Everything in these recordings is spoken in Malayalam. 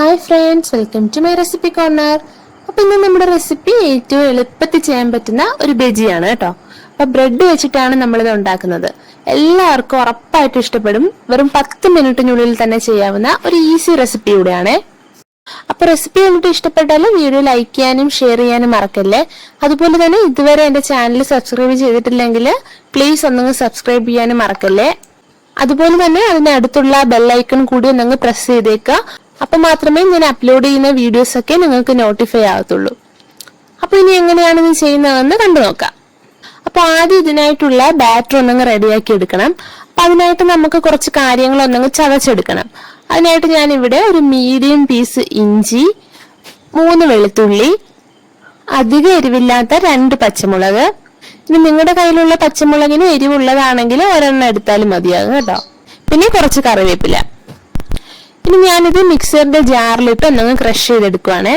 Hi friends, welcome to my recipe corner. അപ്പോൾ ഇന്ന് നമ്മുടെ റെസിപ്പി ഏറ്റവും എളുപ്പത്തിൽ ചെയ്യാൻ പറ്റുന്ന ഒരു ബജിയാണ് കേട്ടോ. അപ്പോൾ ബ്രെഡ് വെച്ചിട്ടാണ് നമ്മൾ ഇത് ഉണ്ടാക്കുന്നത്. എല്ലാവർക്കും ഉറപ്പായിട്ടും ഇഷ്ടപ്പെടും. വെറും 10 മിനിറ്റിനുള്ളിൽ തന്നെ ചെയ്യാവുന്ന ഒരു ഈസി റെസിപ്പി കൂടിയാണ്. അപ്പോൾ റെസിപ്പി കണ്ടിട്ട് ഇഷ്ടപ്പെട്ടാൽ വീഡിയോ ലൈക്ക് ചെയ്യാനും ഷെയർ ചെയ്യാനും മറക്കല്ലേ. അതുപോലെ തന്നെ ഇതുവരെ എൻ്റെ ചാനൽ സബ്സ്ക്രൈബ് ചെയ്തിട്ടില്ലെങ്കിൽ പ്ലീസ് ഒന്ന് സബ്സ്ക്രൈബ് ചെയ്യാനും മറക്കല്ലേ. അതുപോലെ തന്നെ അതിന് അടുത്തുള്ള ബെൽ ഐക്കൺ കൂടി ഒന്ന് പ്രസ് ചെയ്തേക്കുക. അപ്പൊ മാത്രമേ ഞാൻ അപ്ലോഡ് ചെയ്യുന്ന വീഡിയോസ് ഒക്കെ നിങ്ങൾക്ക് നോട്ടിഫൈ ആവത്തുള്ളൂ. അപ്പൊ ഇനി എങ്ങനെയാണ് ഇത് ചെയ്യുന്നതെന്ന് കണ്ടു നോക്കാം. അപ്പൊ ആദ്യം ഇതിനായിട്ടുള്ള ബാറ്റർ ഒന്നങ്ങ് റെഡിയാക്കി എടുക്കണം. അപ്പൊ അതിനായിട്ട് നമുക്ക് കുറച്ച് കാര്യങ്ങൾ ഒന്നങ്ങ് ചതച്ചെടുക്കണം. അതിനായിട്ട് ഞാൻ ഇവിടെ ഒരു മീഡിയം പീസ് ഇഞ്ചി, 3 വെളുത്തുള്ളി, അധികം എരിവില്ലാത്ത 2 പച്ചമുളക്. ഇനി നിങ്ങളുടെ കയ്യിലുള്ള പച്ചമുളകിന് എരിവുള്ളതാണെങ്കിൽ ഒരെണ്ണം എടുത്താലും മതിയാകും കേട്ടോ. പിന്നെ കുറച്ച് കറിവേപ്പില. ഇനി ഞാനിത് മിക്സറിന്റെ ജാറിലിട്ട് ഒന്നങ്ങ് ക്രഷ് ചെയ്തെടുക്കുവാണേ.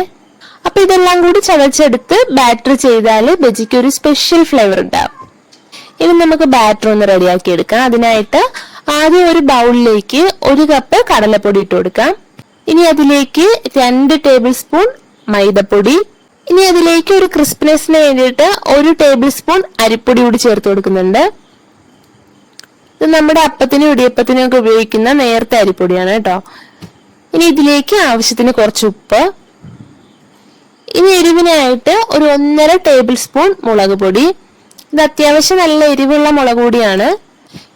അപ്പൊ ഇതെല്ലാം കൂടി ചതച്ചെടുത്ത് ബാറ്റർ ചെയ്താൽ ബജിക്ക് ഒരു സ്പെഷ്യൽ ഫ്ലേവർ ഉണ്ടാവും. ഇനി നമുക്ക് ബാറ്റർ ഒന്ന് റെഡിയാക്കി എടുക്കാം. അതിനായിട്ട് ആദ്യം ഒരു ബൗളിലേക്ക് 1 കപ്പ് കടലപ്പൊടി ഇട്ട് കൊടുക്കാം. ഇനി അതിലേക്ക് 2 ടേബിൾ സ്പൂൺ മൈദപ്പൊടി. ഇനി അതിലേക്ക് ഒരു ക്രിസ്പിനെസ്സിന് വേണ്ടിയിട്ട് 1 ടേബിൾ സ്പൂൺ അരിപ്പൊടി കൂടി ചേർത്ത് കൊടുക്കുന്നുണ്ട്. ഇത് നമ്മുടെ അപ്പത്തിനും ഇടിയപ്പത്തിനും ഒക്കെ ഉപയോഗിക്കുന്ന നേരത്തെ അരിപ്പൊടിയാണ് കേട്ടോ. ഇനി ഇതിലേക്ക് ആവശ്യത്തിന് കുറച്ച് ഉപ്പ്. ഇനി എരിവിനായിട്ട് ഒരു 1.5 ടേബിൾ സ്പൂൺ മുളക് പൊടി. ഇത് അത്യാവശ്യം നല്ല എരിവുള്ള മുളക് പൊടിയാണ്.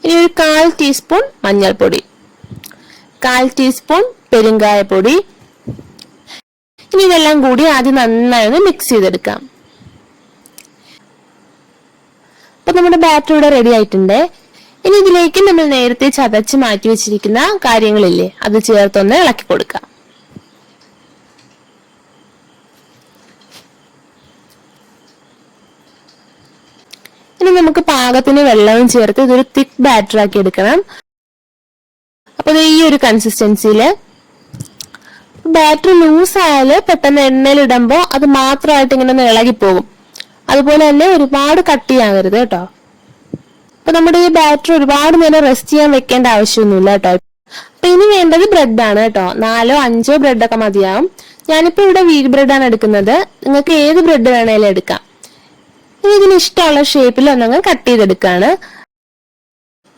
ഇനി ഒരു 1/4 ടീസ്പൂൺ മഞ്ഞൾപ്പൊടി, 1/4 ടീസ്പൂൺ പെരുങ്കായപ്പൊടി. ഇനി ഇതെല്ലാം കൂടി ആദ്യം നന്നായി മിക്സ് ചെയ്തെടുക്കാം. അപ്പൊ നമ്മുടെ ബാറ്റർ ഇവിടെ റെഡി ആയിട്ടുണ്ട്. ഇനി ഇതിലേക്ക് നമ്മൾ നേരത്തെ ചതച്ച് മാറ്റി വെച്ചിരിക്കുന്ന കാര്യങ്ങളില്ലേ, അത് ചേർത്തൊന്ന് ഇളക്കി കൊടുക്കാം. ഇനി നമുക്ക് പാകത്തിന് വെള്ളവും ചേർത്ത് ഇതൊരു തിക്ക് ബാറ്റർ ആക്കി എടുക്കണം. അപ്പൊ ഈ ഒരു കൺസിസ്റ്റൻസിയില്. ബാറ്റർ ലൂസ് ആയാല് പെട്ടെന്ന് എണ്ണയിലിടുമ്പോ അത് മാത്രമായിട്ട് ഇങ്ങനെ ഒന്ന് ഇളകിപ്പോകും. അതുപോലെ തന്നെ ഒരുപാട് കട്ടിയാകരുത് കേട്ടോ. അപ്പൊ നമ്മുടെ ഈ ബാറ്റർ ഒരുപാട് നേരം റെസ്റ്റ് ചെയ്യാൻ വെക്കേണ്ട ആവശ്യമൊന്നുമില്ല കേട്ടോ. അപ്പൊ ഇനി വേണ്ടത് ബ്രെഡാണ് കേട്ടോ. 4 5 ബ്രെഡൊക്കെ മതിയാവും. ഞാനിപ്പോ ഇവിടെ വീറ്റ് ബ്രെഡാണ് എടുക്കുന്നത്. നിങ്ങൾക്ക് ഏത് ബ്രെഡ് വേണേലും എടുക്കാം. ഇനി ഇതിന് ഇഷ്ടമുള്ള ഷേപ്പിൽ ഒന്നങ്ങ് കട്ട് ചെയ്തെടുക്കാണ്.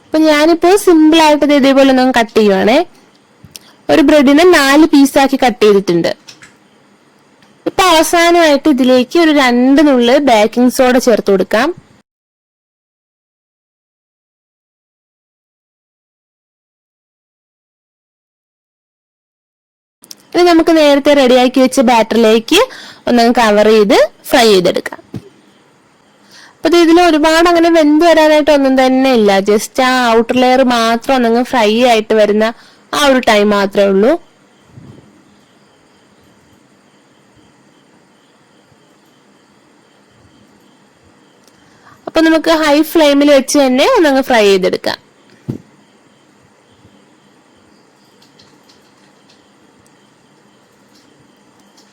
അപ്പൊ ഞാനിപ്പോ സിമ്പിൾ ആയിട്ട് ഇതേപോലെ ഒന്നങ്ങ് കട്ട് ചെയ്യുവാണേ. ഒരു ബ്രെഡിനെ 4 പീസാക്കി കട്ട് ചെയ്തിട്ടുണ്ട്. ഇപ്പൊ അവസാനമായിട്ട് ഇതിലേക്ക് ഒരു 2 നുള്ള് ബേക്കിംഗ് സോഡ ചേർത്ത് കൊടുക്കാം. ഇനി നമുക്ക് നേരത്തെ റെഡിയാക്കി വെച്ച ബാറ്ററിലേക്ക് ഒന്നങ്ങ് കവർ ചെയ്ത് ഫ്രൈ ചെയ്തെടുക്കാം. അപ്പൊ ഇതിൽ ഒരുപാട് അങ്ങനെ വെന്ത് വരാനായിട്ട് ഒന്നും തന്നെ ഇല്ല. ജസ്റ്റ് ആ ഔട്ടർ ലെയർ മാത്രം ഒന്നങ്ങ് ഫ്രൈ ആയിട്ട് വരുന്ന ആ ഒരു ടൈം മാത്രമേ ഉള്ളൂ. അപ്പൊ നമുക്ക് ഹൈ ഫ്ലെയിമിൽ വെച്ച് തന്നെ ഒന്നങ്ങ് ഫ്രൈ ചെയ്തെടുക്കാം.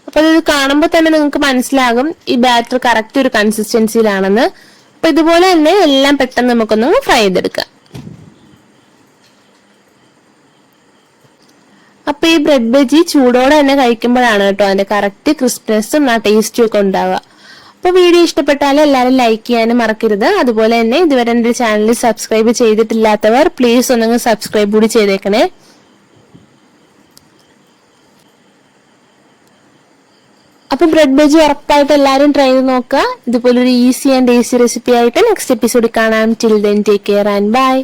അപ്പൊ ഇത് കാണുമ്പോൾ തന്നെ നിങ്ങൾക്ക് മനസ്സിലാകും ഈ ബാറ്റർ കറക്റ്റ് ഒരു കൺസിസ്റ്റൻസിയിലാണെന്ന്. അപ്പൊ ഇതുപോലെ തന്നെ എല്ലാം പെട്ടെന്ന് നമുക്കൊന്ന് ഫ്രൈ ചെയ്തെടുക്കാം. അപ്പൊ ഈ ബ്രെഡ് ബജി ചൂടോടെ തന്നെ കഴിക്കുമ്പോഴാണ് കേട്ടോ അതിന്റെ കറക്റ്റ് ക്രിസ്പിനെസ്സും ആ ടേസ്റ്റും ഒക്കെ ഉണ്ടാവുക. അപ്പൊ വീഡിയോ ഇഷ്ടപ്പെട്ടാൽ എല്ലാവരും ലൈക്ക് ചെയ്യാനും മറക്കരുത്. അതുപോലെ തന്നെ ഇതുവരെ എന്റെ ചാനൽ സബ്സ്ക്രൈബ് ചെയ്തിട്ടില്ലാത്തവർ പ്ലീസ് ഒന്നങ്ങ് സബ്സ്ക്രൈബ് കൂടി ചെയ്തേക്കണേ. അപ്പൊ ബ്രെഡ് ബജി ഉറപ്പായിട്ട് എല്ലാവരും ട്രൈ ചെയ്ത് നോക്കുക. ഇതുപോലൊരു ഈസി ആൻഡ് ടേസ്റ്റി റെസിപ്പി ആയിട്ട് നെക്സ്റ്റ് എപ്പിസോഡിൽ കാണാം. Till then take care and by.